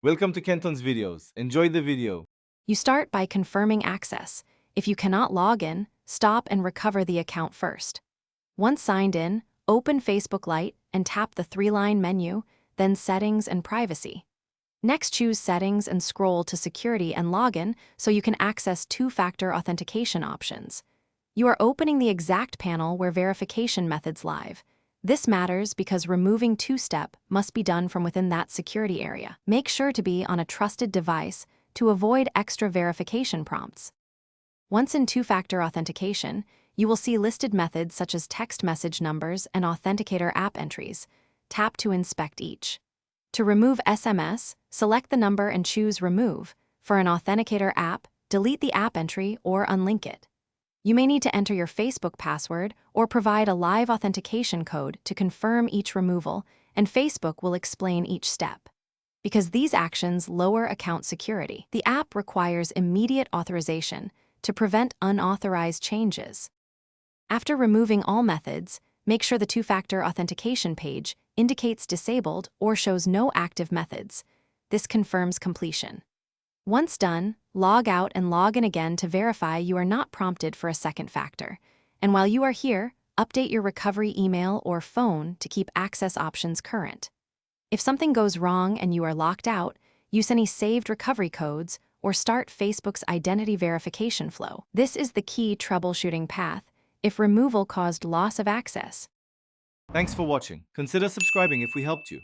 Welcome to Kenton's videos. Enjoy the video. You start by confirming access. If you cannot log in, stop and recover the account first. Once signed in, open Facebook Lite and tap the three-line menu, then Settings and Privacy. Next, choose Settings and scroll to Security and Login so you can access two-factor authentication options. You are opening the exact panel where verification methods live. This matters because removing two-step must be done from within that security area. Make sure to be on a trusted device to avoid extra verification prompts. Once in two-factor authentication, you will see listed methods such as text message numbers and authenticator app entries. Tap to inspect each. To remove SMS, select the number and choose Remove. For an authenticator app, delete the app entry or unlink it. You may need to enter your Facebook password or provide a live authentication code to confirm each removal, and Facebook will explain each step. Because these actions lower account security, the app requires immediate authorization to prevent unauthorized changes. After removing all methods, make sure the two-factor authentication page indicates disabled or shows no active methods. This confirms completion. Once done, log out and log in again to verify you are not prompted for a second factor. And while you are here, update your recovery email or phone to keep access options current. If something goes wrong and you are locked out, use any saved recovery codes or start Facebook's identity verification flow. This is the key troubleshooting path if removal caused loss of access. Thanks for watching. Consider subscribing if we helped you.